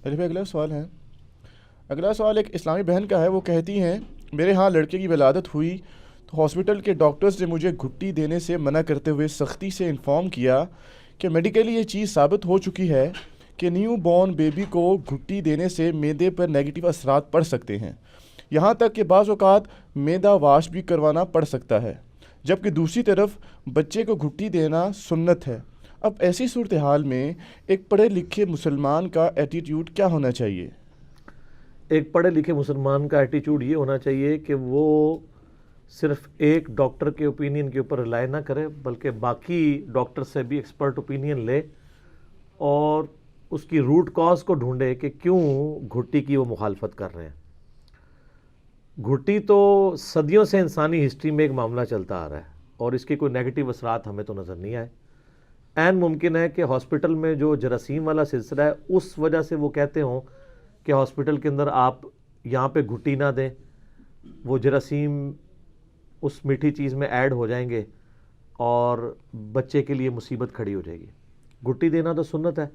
میرے پہ اگلا سوال ہے. اگلا سوال ایک اسلامی بہن کا ہے. وہ کہتی ہیں میرے ہاں لڑکے کی ولادت ہوئی تو ہاسپٹل کے ڈاکٹرز نے مجھے گھٹی دینے سے منع کرتے ہوئے سختی سے انفارم کیا کہ میڈیکلی یہ چیز ثابت ہو چکی ہے کہ نیو بورن بیبی کو گھٹی دینے سے معدے پر نیگیٹو اثرات پڑ سکتے ہیں، یہاں تک کہ بعض اوقات معدہ واش بھی کروانا پڑ سکتا ہے، جبکہ دوسری طرف بچے کو گھٹی دینا سنت ہے. اب ایسی صورتحال میں ایک پڑھے لکھے مسلمان کا ایٹیٹیوڈ کیا ہونا چاہیے؟ ایک پڑھے لکھے مسلمان کا ایٹیٹیوڈ یہ ہونا چاہیے کہ وہ صرف ایک ڈاکٹر کے اوپینین کے اوپر رلائے نہ کرے، بلکہ باقی ڈاکٹر سے بھی ایکسپرٹ اوپینین لے اور اس کی روٹ کاز کو ڈھونڈے کہ کیوں گھٹی کی وہ مخالفت کر رہے ہیں. گھٹی تو صدیوں سے انسانی ہسٹری میں ایک معاملہ چلتا آ رہا ہے اور اس کے کوئی نیگیٹو اثرات ہمیں تو نظر نہیں آئے. عین ممکن ہے کہ ہاسپٹل میں جو جراثیم والا سلسلہ ہے اس وجہ سے وہ کہتے ہوں کہ ہاسپٹل کے اندر آپ یہاں پہ گھٹی نہ دیں، وہ جراثیم اس میٹھی چیز میں ایڈ ہو جائیں گے اور بچے کے لیے مصیبت کھڑی ہو جائے گی. گھٹی دینا تو سنت ہے.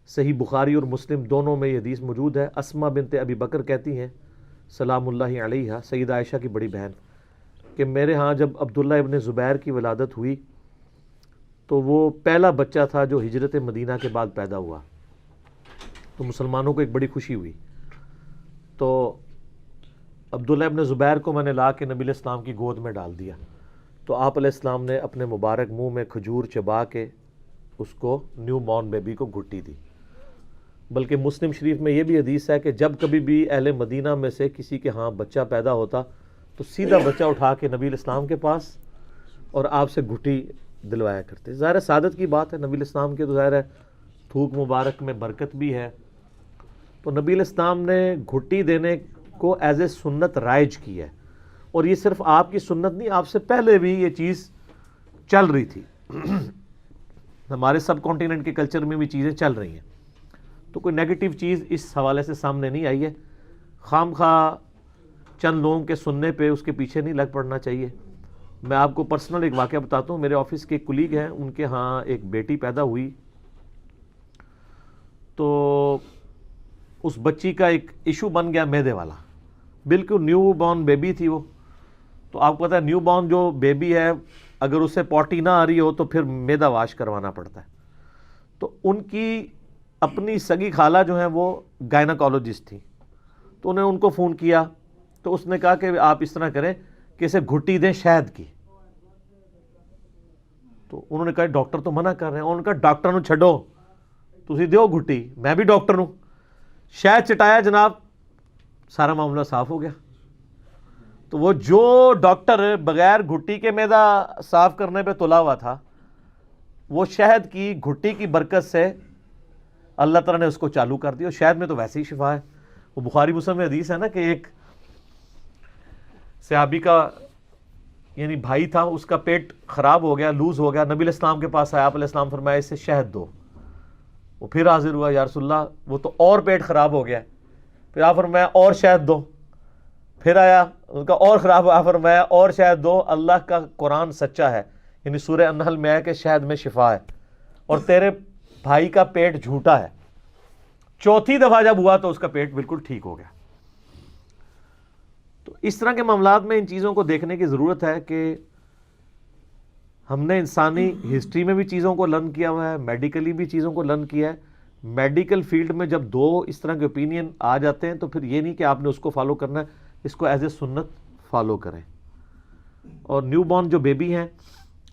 صحیح بخاری اور مسلم دونوں میں یہ حدیث موجود ہے. اسما بنت ابی بکر کہتی ہیں سلام اللہ علیہا، سیدہ عائشہ کی بڑی بہن، کہ میرے ہاں جب عبداللہ ابن زبیر کی ولادت ہوئی تو وہ پہلا بچہ تھا جو ہجرت مدینہ کے بعد پیدا ہوا، تو مسلمانوں کو ایک بڑی خوشی ہوئی. تو عبداللہ ابن زبیر کو میں نے لا کے نبی علیہ السلام کی گود میں ڈال دیا، تو آپ علیہ السلام نے اپنے مبارک منہ میں کھجور چبا کے اس کو نیو بورن بیبی کو گھٹی دی. بلکہ مسلم شریف میں یہ بھی حدیث ہے کہ جب کبھی بھی اہل مدینہ میں سے کسی کے ہاں بچہ پیدا ہوتا تو سیدھا بچہ اٹھا کے نبی علیہ السلام کے پاس اور آپ سے گھٹی دلوایا کرتے. ظاہر سعادت کی بات ہے، نبی علیہ السلام کے تو ظاہر ہے تھوک مبارک میں برکت بھی ہے. تو نبی علیہ السلام نے گھٹی دینے کو ایز اے سنت رائج کی ہے، اور یہ صرف آپ کی سنت نہیں، آپ سے پہلے بھی یہ چیز چل رہی تھی. ہمارے سب کانٹیننٹ کے کلچر میں بھی چیزیں چل رہی ہیں، تو کوئی نیگیٹو چیز اس حوالے سے سامنے نہیں آئی ہے. خام خواہ چند لوگوں کے سننے پہ اس کے پیچھے نہیں لگ پڑنا چاہیے. میں آپ کو پرسنل ایک واقعہ بتاتا ہوں. میرے آفس کے ایک کولیگ ہیں، ان کے ہاں ایک بیٹی پیدا ہوئی، تو اس بچی کا ایک ایشو بن گیا معدے والا. بالکل نیو بورن بیبی تھی وہ. تو آپ کو پتہ ہے نیو بورن جو بیبی ہے اگر اسے پوٹی نہ آ رہی ہو تو پھر معدہ واش کروانا پڑتا ہے. تو ان کی اپنی سگی خالہ جو ہیں وہ گائناکالوجسٹ تھیں، تو انہیں ان کو فون کیا تو اس نے کہا کہ آپ اس طرح کریں کہ اسے گھٹی دیں شہد کی. تو انہوں نے کہا ڈاکٹر تو منع کر رہے ہیں. انہوں نے کہا ڈاکٹر نو چھڈو، تسی دیو گھٹی، میں بھی ڈاکٹر ہوں. شہد چٹایا جناب، سارا معاملہ صاف ہو گیا. تو وہ جو ڈاکٹر بغیر گھٹی کے معدہ صاف کرنے پہ تلا ہوا تھا، وہ شہد کی گھٹی کی برکت سے اللہ تعالیٰ نے اس کو چالو کر دیا. اور شہد میں تو ویسے ہی شفا ہے. وہ بخاری مسلم میں حدیث ہے نا کہ ایک صحابی کا یعنی بھائی تھا، اس کا پیٹ خراب ہو گیا، لوز ہو گیا. نبی علیہ السلام کے پاس آیا، آپ علیہ السلام فرمایا اسے شہد دو. وہ پھر حاضر ہوا، یا رسول اللہ وہ تو اور پیٹ خراب ہو گیا. پھر آپ فرمایا اور شہد دو. پھر آیا، ان کا اور خراب ہوا، فرمایا اور شہد دو. اللہ کا قرآن سچا ہے، یعنی سورہ النحل میں ہے کہ شہد میں شفا ہے، اور تیرے بھائی کا پیٹ جھوٹا ہے. چوتھی دفعہ جب ہوا تو اس کا پیٹ بالکل ٹھیک ہو گیا. تو اس طرح کے معاملات میں ان چیزوں کو دیکھنے کی ضرورت ہے کہ ہم نے انسانی ہسٹری میں بھی چیزوں کو لرن کیا ہوا ہے، میڈیکلی بھی چیزوں کو لرن کیا ہے. میڈیکل فیلڈ میں جب دو اس طرح کے اوپینین آ جاتے ہیں تو پھر یہ نہیں کہ آپ نے اس کو فالو کرنا ہے، اس کو ایز اے سنت فالو کریں. اور نیو بورن جو بیبی ہیں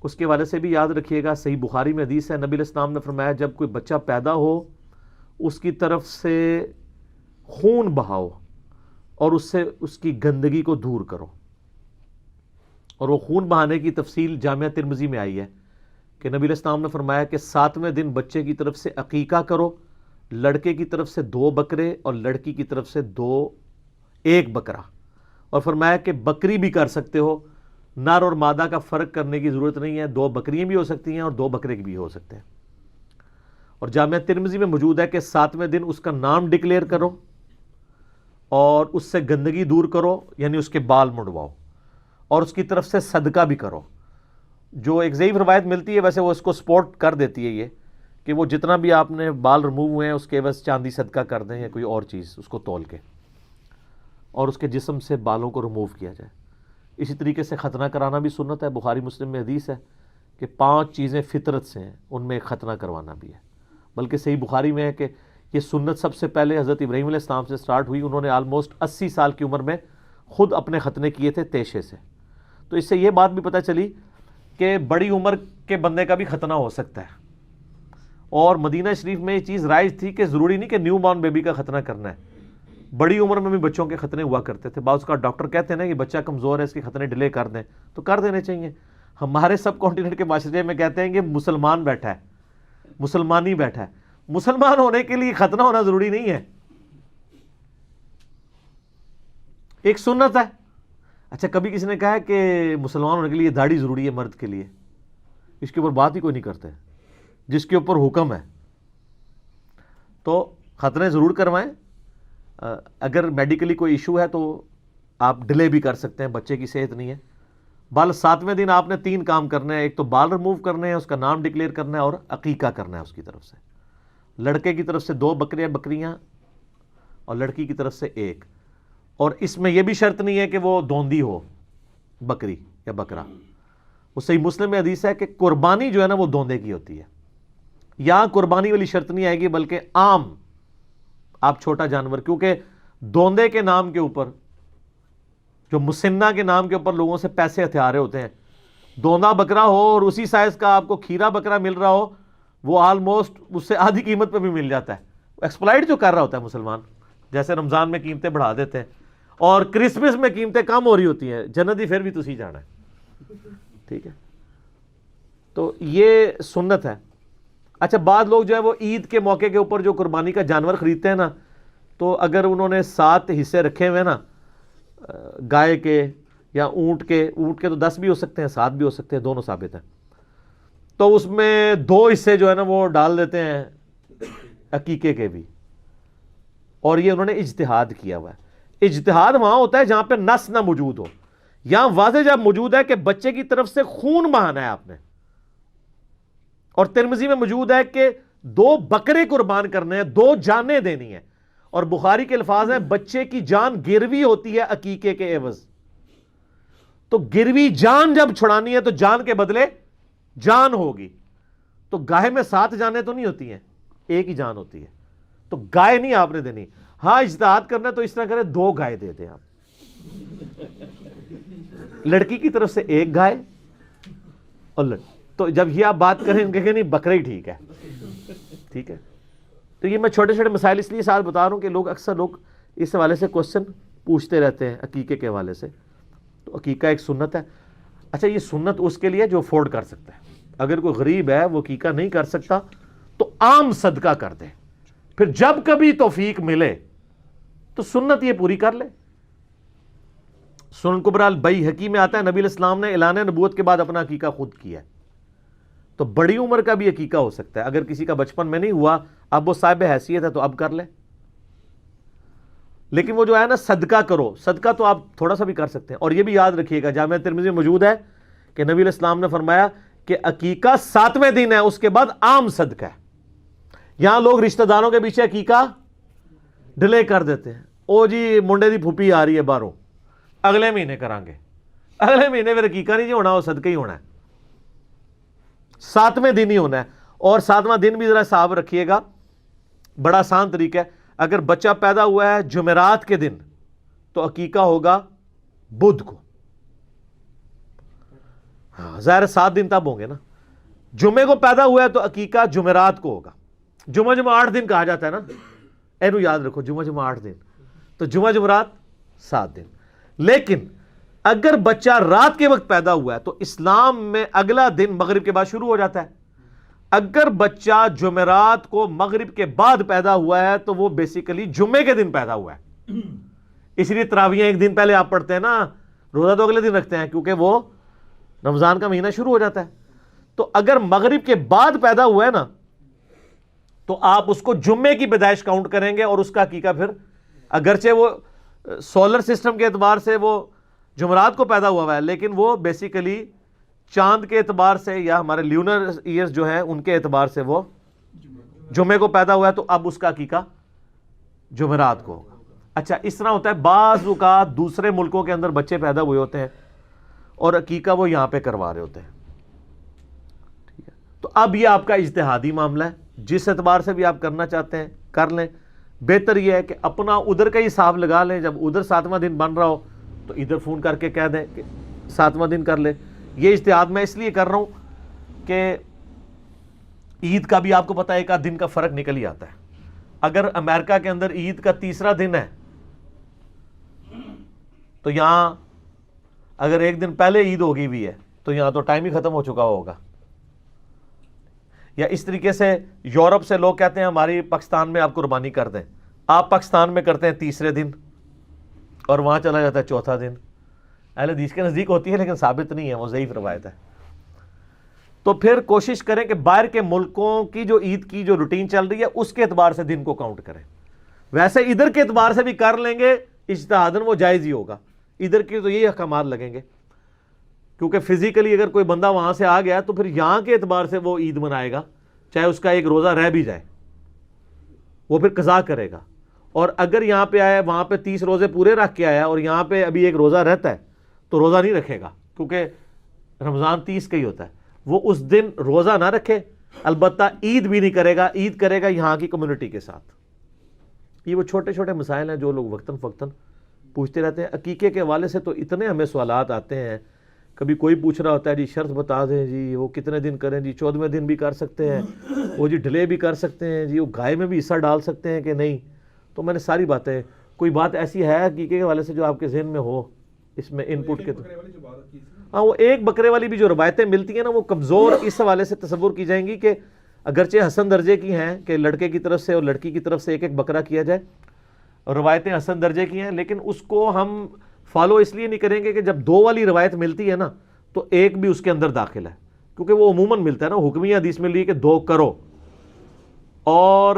اس کے والے سے بھی یاد رکھیے گا، صحیح بخاری میں حدیث ہے، نبی علیہ السلام نے فرمایا جب کوئی بچہ پیدا ہو اس کی طرف سے خون بہاؤ اور اس سے اس کی گندگی کو دور کرو. اور وہ خون بہانے کی تفصیل جامعہ ترمذی میں آئی ہے کہ نبی علیہ السلام نے فرمایا کہ 7ویں دن بچے کی طرف سے عقیقہ کرو، لڑکے کی طرف سے 2 بکرے اور لڑکی کی طرف سے 1 بکرا. اور فرمایا کہ بکری بھی کر سکتے ہو، نر اور مادہ کا فرق کرنے کی ضرورت نہیں ہے، 2 بکریاں بھی ہو سکتی ہیں اور 2 بکرے بھی ہو سکتے ہیں. اور جامعہ ترمذی میں موجود ہے کہ 7ویں دن اس کا نام ڈکلیئر کرو اور اس سے گندگی دور کرو، یعنی اس کے بال مڑواؤ، اور اس کی طرف سے صدقہ بھی کرو. جو ایک ضعیف روایت ملتی ہے، ویسے وہ اس کو سپورٹ کر دیتی ہے یہ کہ وہ جتنا بھی آپ نے بال ریموو ہوئے ہیں اس کے عوض چاندی صدقہ کر دیں یا کوئی اور چیز اس کو تول کے، اور اس کے جسم سے بالوں کو ریموو کیا جائے۔ اسی طریقے سے ختنہ کرانا بھی سنت ہے، بخاری مسلم میں حدیث ہے کہ 5 چیزیں فطرت سے ہیں، ان میں ایک ختنہ کروانا بھی ہے۔ بلکہ صحیح بخاری میں ہے کہ یہ سنت سب سے پہلے حضرت ابراہیم علیہ السلام سے سٹارٹ ہوئی، انہوں نے آلموسٹ 80 سال کی عمر میں خود اپنے ختنے کیے تھے تیشے سے۔ تو اس سے یہ بات بھی پتہ چلی کہ بڑی عمر کے بندے کا بھی ختنہ ہو سکتا ہے، اور مدینہ شریف میں یہ چیز رائج تھی کہ ضروری نہیں کہ نیو بارن بیبی کا ختنہ کرنا ہے، بڑی عمر میں بھی بچوں کے ختنے ہوا کرتے تھے۔ بعض کا ڈاکٹر کہتے ہیں نا کہ بچہ کمزور ہے اس کے ختنے ڈیلے کر دیں، تو کر دینے چاہیے۔ ہمارے سب کانٹیننٹ کے معاشرے میں کہتے ہیں کہ مسلمان بیٹھا ہے، مسلمان ہی بیٹھا ہے۔ مسلمان ہونے کے لیے ختنہ ہونا ضروری نہیں ہے، ایک سنت ہے۔ اچھا کبھی کسی نے کہا ہے کہ مسلمان ہونے کے لیے داڑھی ضروری ہے مرد کے لیے، اس کے اوپر بات ہی کوئی نہیں کرتے، جس کے اوپر حکم ہے تو ختنے ضرور کروائیں۔ اگر میڈیکلی کوئی ایشو ہے تو آپ ڈیلے بھی کر سکتے ہیں، بچے کی صحت نہیں ہے۔ بال 7ویں دن آپ نے 3 کام کرنے ہیں، ایک تو بال ریموو کرنے ہیں، اس کا نام ڈکلیئر کرنا ہے، اور عقیقہ کرنا ہے اس کی طرف سے۔ لڑکے کی طرف سے 2 بکریاں اور لڑکی کی طرف سے 1، اور اس میں یہ بھی شرط نہیں ہے کہ وہ دوندی ہو بکری یا بکرا۔ وہ صحیح مسلم میں حدیث ہے کہ قربانی جو ہے نا وہ دوندے کی ہوتی ہے، یہاں قربانی والی شرط نہیں آئے گی، بلکہ عام آپ چھوٹا جانور، کیونکہ دوندے کے نام کے اوپر، جو مسنہ کے نام کے اوپر لوگوں سے پیسے ہتھیارے ہوتے ہیں، دوندا بکرا ہو اور اسی سائز کا آپ کو کھیرا بکرا مل رہا ہو، وہ آلموسٹ اس سے آدھی قیمت پہ بھی مل جاتا ہے۔ ایکسپلائٹ جو کر رہا ہوتا ہے مسلمان، جیسے رمضان میں قیمتیں بڑھا دیتے ہیں اور کرسمس میں قیمتیں کم ہو رہی ہوتی ہیں، جنتی پھر بھی تسی جانا ہے، ٹھیک ہے۔ تو یہ سنت ہے۔ اچھا بعض لوگ جو ہے وہ عید کے موقع کے اوپر جو قربانی کا جانور خریدتے ہیں نا، تو اگر انہوں نے 7 حصے رکھے ہوئے نا گائے کے یا اونٹ کے تو 10 بھی ہو سکتے ہیں، 7 بھی ہو سکتے ہیں، دونوں ثابت ہیں، تو اس میں 2 حصے جو ہے نا وہ ڈال دیتے ہیں عقیقے کے بھی، اور یہ انہوں نے اجتہاد کیا ہوا ہے۔ اجتہاد وہاں ہوتا ہے جہاں پہ نص نہ موجود ہو، یہاں واضح جب موجود ہے کہ بچے کی طرف سے خون بہانا ہے آپ نے، اور ترمذی میں موجود ہے کہ 2 بکرے قربان کرنے ہیں، 2 جانیں دینی ہیں، اور بخاری کے الفاظ ہیں بچے کی جان گروی ہوتی ہے عقیقے کے عوض۔ تو گروی جان جب چھڑانی ہے تو جان کے بدلے جان ہوگی، تو گائے میں 7 جانیں تو نہیں ہوتی ہیں، 1 ہی جان ہوتی ہے، تو گائے نہیں آپ نے دینی۔ ہاں اجتہاد کرنا تو اس طرح کرے 2 گائے دے دیں آپ، لڑکی کی طرف سے 1 گائے، اور تو جب یہ آپ بات کریں ان کہیں نہیں بکرا ہی ٹھیک ہے، ٹھیک ہے۔ تو یہ میں چھوٹے چھوٹے مسائل اس لیے ساتھ بتا رہا ہوں کہ اکثر لوگ اس حوالے سے کوسچن پوچھتے رہتے ہیں عقیقے کے حوالے سے۔ تو عقیقہ ایک سنت ہے۔ اچھا یہ سنت اس کے لیے جو افورڈ کر سکتا ہے، اگر کوئی غریب ہے وہ عقیقہ نہیں کر سکتا تو عام صدقہ کر دے، پھر جب کبھی توفیق ملے تو سنت یہ پوری کر لے۔ سنن کبریٰ البیہقی میں آتا ہے نبی علیہ السلام نے اعلان نبوت کے بعد اپنا عقیقہ خود کیا ہے، تو بڑی عمر کا بھی عقیقہ ہو سکتا ہے۔ اگر کسی کا بچپن میں نہیں ہوا، اب وہ صاحب حیثیت ہے تو اب کر لے، لیکن وہ جو ہے نا صدقہ کرو، صدقہ تو آپ تھوڑا سا بھی کر سکتے ہیں۔ اور یہ بھی یاد رکھیے گا جامعہ ترمذی میں موجود ہے کہ نبی علیہ السلام نے فرمایا کہ عقیقہ 7ویں دن ہے، اس کے بعد عام صدقہ ہے۔ یہاں لوگ رشتہ داروں کے پیچھے عقیقہ ڈیلے کر دیتے ہیں، او جی منڈے دی پھوپھی آ رہی ہے باہروں، اگلے مہینے کریں گے، اگلے مہینے پھر عقیقہ نہیں جی ہونا، وہ صدقہ ہی ہونا ہے، 7ویں دن ہی ہونا ہے۔ اور 7واں دن بھی ذرا حساب رکھیے گا، بڑا آسان طریقہ ہے۔ اگر بچہ پیدا ہوا ہے جمعرات کے دن تو عقیقہ ہوگا بدھ کو، ہاں ظاہر 7 دن تب ہوں گے نا۔ جمعے کو پیدا ہوا ہے تو عقیقہ جمعرات کو ہوگا۔ جمعہ 8 دن کہا جاتا ہے نا، اینو یاد رکھو، جمعہ 8 دن، تو جمعرات 7 دن۔ لیکن اگر بچہ رات کے وقت پیدا ہوا ہے تو اسلام میں اگلا دن مغرب کے بعد شروع ہو جاتا ہے۔ اگر بچہ جمعرات کو مغرب کے بعد پیدا ہوا ہے تو وہ بیسیکلی جمعے کے دن پیدا ہوا ہے، اس لیے تراویحیں 1 دن پہلے آپ پڑھتے ہیں نا، روزہ تو اگلے دن رکھتے ہیں کیونکہ وہ رمضان کا مہینہ شروع ہو جاتا ہے۔ تو اگر مغرب کے بعد پیدا ہوا ہے نا تو آپ اس کو جمعے کی پیدائش کاؤنٹ کریں گے، اور اس کا عقیقہ پھر اگرچہ وہ سولر سسٹم کے اعتبار سے وہ جمعرات کو پیدا ہوا ہے، لیکن وہ بیسیکلی چاند کے اعتبار سے یا ہمارے لیونر ایئرز جو ہیں ان کے اعتبار سے وہ جمعے کو پیدا ہوا ہے تو اب اس کا عقیقہ جمعرات کو ہوگا. اچھا اس طرح ہوتا ہے بعض اوقات دوسرے ملکوں کے اندر بچے پیدا ہوئے ہوتے ہیں اور عقیقہ وہ یہاں پہ کروا رہے ہوتے ہیں. ٹھیک ہے, تو اب یہ آپ کا اجتہادی معاملہ ہے, جس اعتبار سے بھی آپ کرنا چاہتے ہیں کر لیں. بہتر یہ ہے کہ اپنا ادھر کا ہی حساب لگا لیں, جب ادھر 7واں دن بن رہا ہو تو ادھر فون کر کے کہہ دیں کہ 7واں دن کر لیں. یہ اجتہاد میں اس لیے کر رہا ہوں کہ عید کا بھی آپ کو پتہ ہے ایک آدھ دن کا فرق نکل ہی آتا ہے. اگر امریکہ کے اندر عید کا تیسرا دن ہے تو یہاں اگر ایک دن پہلے عید ہوگی ہوئی ہے تو یہاں تو ٹائم ہی ختم ہو چکا ہوگا. یا اس طریقے سے یورپ سے لوگ کہتے ہیں ہماری پاکستان میں آپ قربانی کر دیں, آپ پاکستان میں کرتے ہیں تیسرے دن اور وہاں چلا جاتا ہے چوتھا دن. اہل حدیث کے نزدیک ہوتی ہے لیکن ثابت نہیں ہے, وہ ضعیف روایت ہے. تو پھر کوشش کریں کہ باہر کے ملکوں کی جو عید کی جو روٹین چل رہی ہے اس کے اعتبار سے دن کو کاؤنٹ کریں. ویسے ادھر کے اعتبار سے بھی کر لیں گے اجتہاداً وہ جائز ہی ہوگا, ادھر کے تو یہی احکامات لگیں گے, کیونکہ فزیکلی اگر کوئی بندہ وہاں سے آ گیا تو پھر یہاں کے اعتبار سے وہ عید منائے گا, چاہے اس کا ایک روزہ رہ بھی جائے, وہ پھر قضا کرے گا. اور اگر یہاں پہ آیا وہاں پہ 30 روزے پورے رکھ کے آیا اور یہاں پہ ابھی ایک روزہ رہتا ہے تو روزہ نہیں رکھے گا, کیونکہ رمضان 30 کا ہی ہوتا ہے. وہ اس دن روزہ نہ رکھے, البتہ عید بھی نہیں کرے گا, عید کرے گا یہاں کی کمیونٹی کے ساتھ. یہ وہ چھوٹے چھوٹے مسائل ہیں جو لوگ وقتاً فوقتاً پوچھتے رہتے ہیں. عقیقے کے حوالے سے تو اتنے ہمیں سوالات آتے ہیں, کبھی کوئی پوچھ رہا ہوتا ہے جی شرط بتا دیں جی وہ کتنے دن کریں, جی 14ویں دن بھی کر سکتے ہیں, وہ جی ڈیلے بھی کر سکتے ہیں, جی وہ گائے میں بھی حصہ ڈال سکتے ہیں کہ نہیں. تو میں نے ساری باتیں, کوئی بات ایسی ہے عقیقے کے حوالے سے جو آپ کے ذہن میں ہو اس میں ان پٹ کے تو ہاں وہ ایک بکرے والی بھی جو روایتیں ملتی ہیں نا وہ کمزور اس حوالے سے تصور کی جائیں گی کہ اگرچہ حسن درجے کی ہیں کہ لڑکے کی طرف سے اور لڑکی کی طرف سے ایک ایک بکرا کیا جائے, روایتیں حسن درجے کی ہیں, لیکن اس کو ہم فالو اس لیے نہیں کریں گے کہ جب 2 والی روایت ملتی ہے نا تو ایک بھی اس کے اندر داخل ہے, کیونکہ وہ عموماً ملتا ہے نا, حکمیہ حدیث میں لی کہ 2 کرو. اور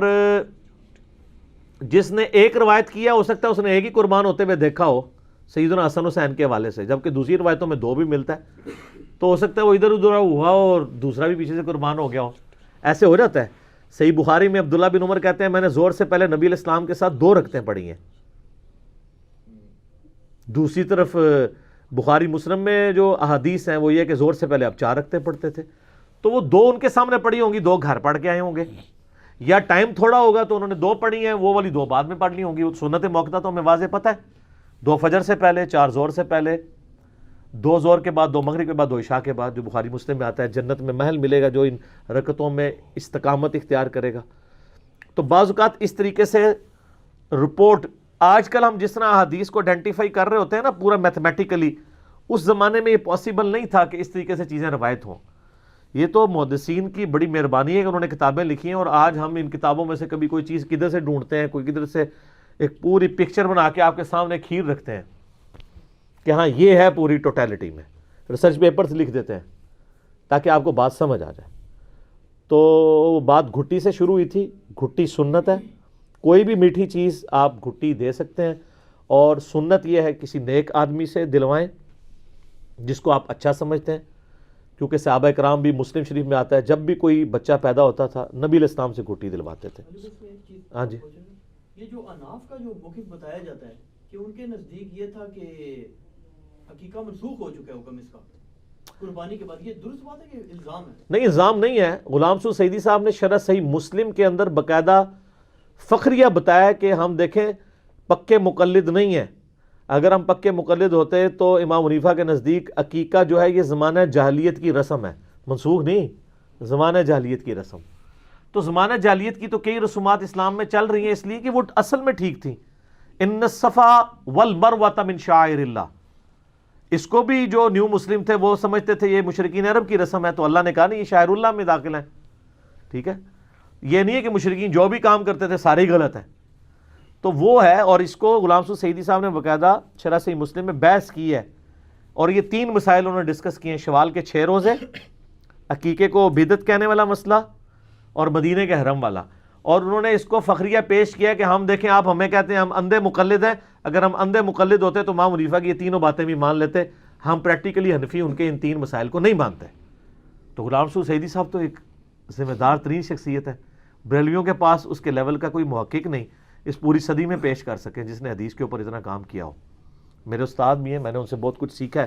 جس نے ایک روایت کیا ہو سکتا ہے اس نے ایک ہی قربان ہوتے ہوئے دیکھا ہو سیدنا حسن حسین کے حوالے سے, جبکہ دوسری روایتوں میں 2 بھی ملتا ہے, تو ہو سکتا ہے وہ ادھر ادھر ہوا ہو اور دوسرا بھی پیچھے سے قربان ہو گیا ہو. ایسے ہو جاتا ہے. صحیح بخاری میں عبداللہ بن عمر کہتے ہیں میں نے زور سے پہلے نبی علیہ السلام کے ساتھ 2 رکعتیں پڑھی ہیں. دوسری طرف بخاری مسلم میں جو احادیث ہیں وہ یہ کہ زور سے پہلے آپ 4 رکعتیں پڑھتے تھے, تو وہ 2 ان کے سامنے پڑھی ہوں گی, 2 گھر پڑھ کے آئے ہوں گے, یا ٹائم تھوڑا ہوگا تو انہوں نے 2 پڑھی ہیں, وہ والی 2 بعد میں پڑھ لی ہوں گی. وہ سنت موقعہ تو ہمیں واضح پتہ ہے, 2 فجر سے پہلے, 4 زور سے پہلے, 2 زور کے بعد, 2 مغرب کے بعد, 2 عشاء کے بعد, جو بخاری مسلم میں آتا ہے جنت میں محل ملے گا جو ان رکعتوں میں استقامت اختیار کرے گا. تو بعض اوقات اس طریقے سے رپورٹ, آج کل ہم جس طرح حدیث کو آئیڈینٹیفائی کر رہے ہوتے ہیں نا پورا میتھمیٹیکلی, اس زمانے میں یہ پاسبل نہیں تھا کہ اس طریقے سے چیزیں روایت ہوں. یہ تو محدثین کی بڑی مہربانی ہے کہ انہوں نے کتابیں لکھی ہیں, اور آج ہم ان کتابوں میں سے کبھی کوئی چیز کدھر سے ڈھونڈتے ہیں, کوئی کدھر سے ایک پوری پکچر بنا کے آپ کے سامنے کھیر رکھتے ہیں کہ ہاں یہ ہے پوری ٹوٹیلٹی میں, ریسرچ پیپرز لکھ دیتے ہیں تاکہ آپ کو بات سمجھ آ جائے. تو بات گھٹی سے شروع ہوئی تھی, گھٹی سنت ہے, کوئی بھی میٹھی چیز آپ گھٹی دے سکتے ہیں, اور سنت یہ ہے کسی نیک آدمی سے دلوائیں جس کو آپ اچھا سمجھتے ہیں, کیونکہ صحابہ کرام بھی مسلم شریف میں آتا ہے جب بھی کوئی بچہ پیدا ہوتا تھا نبی علیہ السلام سے گھٹی دلواتے تھے. ہاں جی, یہ جو اناف کا جو موقف بتایا جاتا ہے کہ ان کے نزدیک یہ تھا کہ عقیقہ منسوخ ہو چکا ہے حکم اس کا قربانی کے بعد, یہ درست بات ہے کہ الزام ہے؟ نہیں, الزام نہیں ہے. غلام سعود سعیدی صاحب نے شرح صحیح مسلم کے اندر باقاعدہ فخریہ بتایا کہ ہم دیکھیں پکے مقلد نہیں ہیں. اگر ہم پکے مقلد ہوتے تو امام حنیفہ کے نزدیک عقیقہ جو ہے یہ زمانہ جاہلیت کی رسم ہے, منسوخ نہیں, زمانہ جاہلیت کی رسم. تو زمانہ جاہلیت کی تو کئی رسومات اسلام میں چل رہی ہیں اس لیے کہ وہ اصل میں ٹھیک تھیں. ان الصفا والمروہ من شعائر اللہ, اس کو بھی جو نیو مسلم تھے وہ سمجھتے تھے یہ مشرکین عرب کی رسم ہے, تو اللہ نے کہا نہیں یہ شاعر اللہ میں داخل ہیں. ٹھیک ہے, یہ نہیں ہے کہ مشرکین جو بھی کام کرتے تھے سارے ہی غلط ہیں. تو وہ ہے, اور اس کو غلام سعود سعیدی صاحب نے باقاعدہ شرح صحیح مسلم میں بحث کی ہے, اور یہ 3 مسائل انہوں نے ڈسکس کیے ہیں, شوال کے 6 روزے, عقیقے کو بدعت کہنے والا مسئلہ, اور مدینے کے حرم والا. اور انہوں نے اس کو فخریہ پیش کیا کہ ہم دیکھیں آپ ہمیں کہتے ہیں ہم اندھے مقلد ہیں, اگر ہم اندھے مقلد ہوتے تو امام حنیفہ کی یہ تینوں باتیں بھی مان لیتے, ہم پریکٹیکلی حنفی ان کے ان 3 مسائل کو نہیں مانتے. تو غلام سعود سعیدی صاحب تو ایک ذمہ دار ترین شخصیت ہے, بریلویوں کے پاس اس کے لیول کا کوئی محقق نہیں اس پوری صدی میں پیش کر سکے جس نے حدیث کے اوپر اتنا کام کیا ہو. میرے استاد بھی ہیں, میں نے ان سے بہت کچھ سیکھا ہے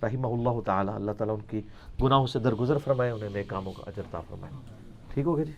رحمہ اللہ تعالی. اللہ تعالیٰ ان کی گناہوں سے درگزر فرمائے, انہیں نیک کاموں کا اجر عطا فرمائے. ٹھیک ہو گیا جی.